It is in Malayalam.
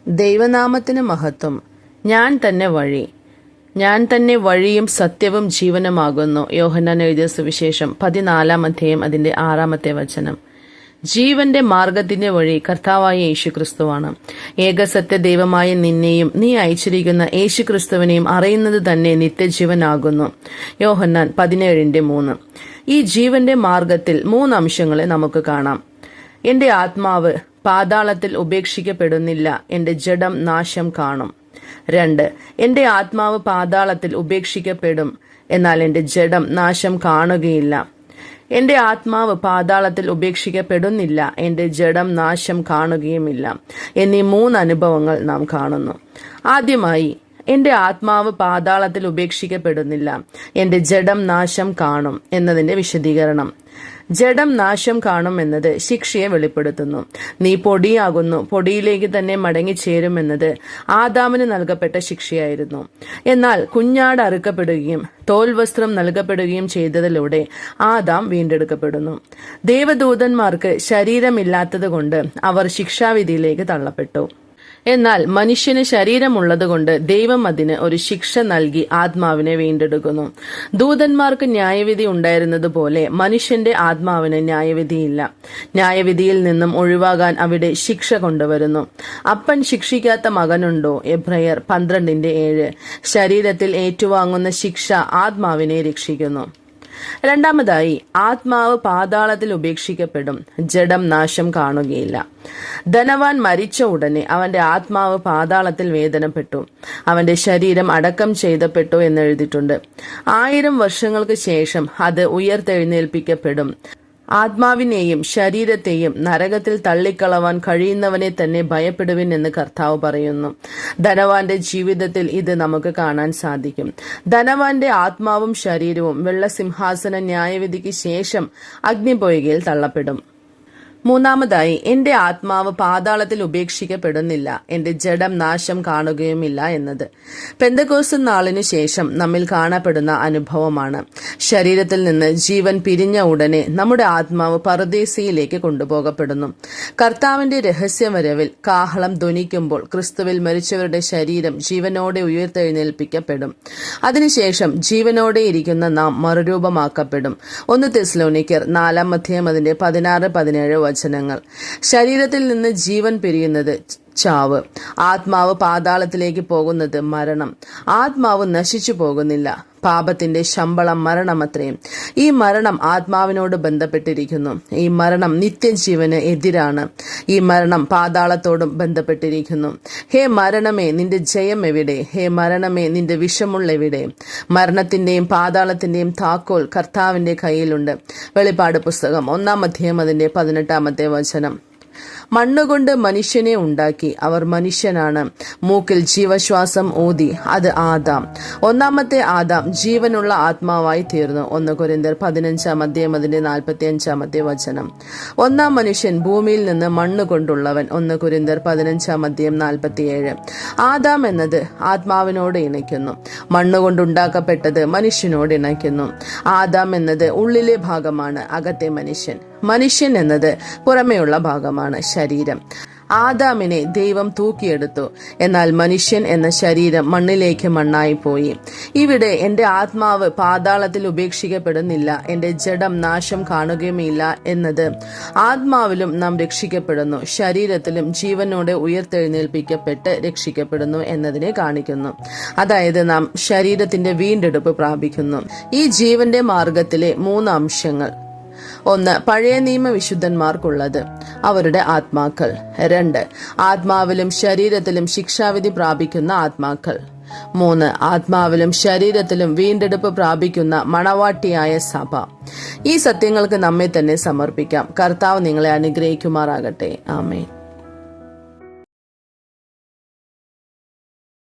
ദൈവനാമത്തിന് മഹത്വം. ഞാൻ തന്നെ വഴി, ഞാൻ തന്നെ വഴിയും സത്യവും ജീവനുമാകുന്നു. യോഹന്നാൻ എഴുതിയ സുവിശേഷം 14 അധ്യായം അതിന്റെ 6 വചനം. ജീവന്റെ മാർഗത്തിന്റെ വഴി കർത്താവായ യേശുക്രിസ്തുവാണ്. ഏകസത്യ ദൈവമായ നിന്നെയും നീ അയച്ചിരിക്കുന്ന യേശുക്രിസ്തുവിനെയും അറിയുന്നത് തന്നെ നിത്യജീവനാകുന്നു. യോഹന്നാൻ 17:3. ഈ ജീവന്റെ മാർഗത്തിൽ 3 അംശങ്ങളെ നമുക്ക് കാണാം. എന്റെ ആത്മാവ് പാതാളത്തിൽ ഉപേക്ഷിക്കപ്പെടുന്നില്ല, എന്റെ ജഡം നാശം കാണും. 2. എന്റെ ആത്മാവ് പാതാളത്തിൽ ഉപേക്ഷിക്കപ്പെടും, എന്നാൽ എന്റെ ജഡം നാശം കാണുകയില്ല. എന്റെ ആത്മാവ് പാതാളത്തിൽ ഉപേക്ഷിക്കപ്പെടുന്നില്ല, എന്റെ ജഡം നാശം കാണുകയുമില്ല എന്നീ 3 അനുഭവങ്ങൾ നാം കാണുന്നു. ആദ്യമായി, എന്റെ ആത്മാവ് പാതാളത്തിൽ ഉപേക്ഷിക്കപ്പെടുന്നില്ല, എന്റെ ജഡം നാശം കാണും എന്നതിന്റെ വിശദീകരണം. ജഡം നാശം കാണും എന്നത് ശിക്ഷയെ വെളിപ്പെടുത്തുന്നു. നീ പൊടിയാകുന്നു, പൊടിയിലേക്ക് തന്നെ മടങ്ങിച്ചേരുമെന്നത് ആദാമിന് നൽകപ്പെട്ട ശിക്ഷയായിരുന്നു. എന്നാൽ കുഞ്ഞാട് അറുക്കപ്പെടുകയും തോൽവസ്ത്രം നൽകപ്പെടുകയും ചെയ്തതിലൂടെ ആദാം വീണ്ടെടുക്കപ്പെടുന്നു. ദേവദൂതന്മാർക്ക് ശരീരമില്ലാത്തതുകൊണ്ട് അവർ ശിക്ഷാവിധിയിലേക്ക് തള്ളപ്പെട്ടു. എന്നാൽ മനുഷ്യന് ശരീരമുള്ളതുകൊണ്ട് ദൈവം അതിന് ഒരു ശിക്ഷ നൽകി ആത്മാവിനെ വീണ്ടെടുക്കുന്നു. ദൂതന്മാർക്ക് ന്യായവിധി ഉണ്ടായിരുന്നതുപോലെ മനുഷ്യന്റെ ആത്മാവിന് ന്യായവിധിയില്ല. ന്യായവിധിയിൽ നിന്നും ഒഴിവാകാൻ അവിടെ ശിക്ഷ കൊണ്ടുവരുന്നു. അപ്പൻ ശിക്ഷിക്കാത്ത മകനുണ്ടോ? എബ്രായർ 12:7. ശരീരത്തിൽ ഏറ്റുവാങ്ങുന്ന ശിക്ഷ ആത്മാവിനെ രക്ഷിക്കുന്നു. രണ്ടാമതായി, ആത്മാവ് പാതാളത്തിൽ ഉപേക്ഷിക്കപ്പെടും, ജഡം നാശം കാണുകയില്ല. ധനവാൻ മരിച്ച ഉടനെ അവന്റെ ആത്മാവ് പാതാളത്തിൽ വേദനപ്പെട്ടു, അവന്റെ ശരീരം അടക്കം ചെയ്തപ്പെട്ടു എന്നെഴുതിയിട്ടുണ്ട്. 1000 വർഷങ്ങൾക്ക് ശേഷം അത് ഉയർത്തെഴുന്നേൽപ്പിക്കപ്പെടും. ആത്മാവിനെയും ശരീരത്തെയും നരകത്തിൽ തള്ളിക്കളവാൻ കഴിയുന്നവനെ തന്നെ ഭയപ്പെടുവിൻ എന്ന് കർത്താവ് പറയുന്നു. ധനവാന്റെ ജീവിതത്തിൽ ഇത് നമുക്ക് കാണാൻ സാധിക്കും. ധനവാന്റെ ആത്മാവും ശരീരവും വെള്ളസിംഹാസന ന്യായവിധിക്ക് ശേഷം അഗ്നിപൊയ്കയിൽ തള്ളപ്പെടും. മൂന്നാമതായി, എന്റെ ആത്മാവ് പാതാളത്തിൽ ഉപേക്ഷിക്കപ്പെടുന്നില്ല, എന്റെ ജഡം നാശം കാണുകയുമില്ല എന്നത് പെന്തക്കോസ്ത് നാളിനു ശേഷം നമ്മിൽ കാണപ്പെടുന്ന അനുഭവമാണ്. ശരീരത്തിൽ നിന്ന് ജീവൻ പിരിഞ്ഞ ഉടനെ നമ്മുടെ ആത്മാവ് പറുദീസയിലേക്ക് കൊണ്ടുപോകപ്പെടുന്നു. കർത്താവിന്റെ രഹസ്യവരവിൽ കാഹളം ധ്വനിക്കുമ്പോൾ ക്രിസ്തുവിൽ മരിച്ചവരുടെ ശരീരം ജീവനോടെ ഉയർത്തെഴുന്നേൽപ്പിക്കപ്പെടും. അതിനുശേഷം ജീവനോടെ ഇരിക്കുന്ന നാം മറുരൂപമാക്കപ്പെടും. 1 തെസ്സലോനിക്കർ 4 അധ്യായം അതിന്റെ 16-17 വചനങ്ങൾ. ശരീരത്തിൽ നിന്ന് ജീവൻ പിരിയുന്നത് ചാവ്, ആത്മാവ് പാതാളത്തിലേക്ക് പോകുന്നത് മരണം. ആത്മാവ് നശിച്ചു പോകുന്നില്ല. പാപത്തിന്റെ ശമ്പളം മരണമത്രയും. ഈ മരണം ആത്മാവിനോട് ബന്ധപ്പെട്ടിരിക്കുന്നു. ഈ മരണം നിത്യജീവന് എതിരാണ്. ഈ മരണം പാതാളത്തോടും ബന്ധപ്പെട്ടിരിക്കുന്നു. ഹേ മരണമേ, നിന്റെ ജയം എവിടെ? ഹേ മരണമേ, നിന്റെ വിഷമുള്ള എവിടെ? മരണത്തിന്റെയും പാതാളത്തിന്റെയും താക്കോൽ കർത്താവിന്റെ കയ്യിലുണ്ട്. വെളിപ്പാട് പുസ്തകം 1 അധ്യായം അതിന്റെ 18 വചനം. മണ്ണുകൊണ്ട് മനുഷ്യനെ ഉണ്ടാക്കി, അവർ മനുഷ്യനാണ്. മൂക്കിൽ ജീവശ്വാസം ഊതി, അത് ആദാം. 1ാമത്തെ ആദാം ജീവനുള്ള ആത്മാവായി തീർന്നു. 1 കൊരിന്ത്യർ 15 അധ്യായം അതിന്റെ 45 വചനം. 1ാം മനുഷ്യൻ ഭൂമിയിൽ നിന്ന് മണ്ണുകൊണ്ടുള്ളവൻ. 1 കൊരിന്ത്യർ 15 അധ്യായം 47. ആദാം എന്നത് ആത്മാവിനോട് ഇണയ്ക്കുന്നു. മണ്ണുകൊണ്ടുണ്ടാക്കപ്പെട്ടത് മനുഷ്യനോട് ഇണയ്ക്കുന്നു. ആദാം എന്നത് ഉള്ളിലെ ഭാഗമാണ്, അകത്തെ മനുഷ്യൻ. മനുഷ്യൻ എന്നത് പുറമേയുള്ള ഭാഗമാണ്, ശരീരം. ആദാമിനെ ദൈവം തൂക്കിയെടുത്തു, എന്നാൽ മനുഷ്യൻ എന്ന ശരീരം മണ്ണിലേക്ക് മണ്ണായി പോയി. ഇവിടെ എന്റെ ആത്മാവ് പാതാളത്തിൽ ഉപേക്ഷിക്കപ്പെടുന്നില്ല, എന്റെ ജഡം നാശം കാണുകയുമില്ല എന്നത് ആത്മാവിലും നാം രക്ഷിക്കപ്പെടുന്നു, ശരീരത്തിലും ജീവനോടെ ഉയർത്തെഴുന്നേൽപ്പിക്കപ്പെട്ട് രക്ഷിക്കപ്പെടുന്നു എന്നതിനെ കാണിക്കുന്നു. അതായത് നാം ശരീരത്തിന്റെ വീണ്ടെടുപ്പ് പ്രാപിക്കുന്നു. ഈ ജീവന്റെ മാർഗത്തിലെ 3 അംശങ്ങൾ: 1. പഴയ നിയമ വിശുദ്ധന്മാർക്കുള്ളത്, അവരുടെ ആത്മാക്കൾ. 2. ആത്മാവിലും ശരീരത്തിലും ശിക്ഷാവിധി പ്രാപിക്കുന്ന ആത്മാക്കൾ. 3. ആത്മാവിലും ശരീരത്തിലും വീണ്ടെടുപ്പ് പ്രാപിക്കുന്ന മണവാട്ടിയായ സഭ. ഈ സത്യങ്ങൾക്ക് നമ്മെ തന്നെ സമർപ്പിക്കാം. കർത്താവ് നിങ്ങളെ അനുഗ്രഹിക്കുമാറാകട്ടെ. ആമേൻ.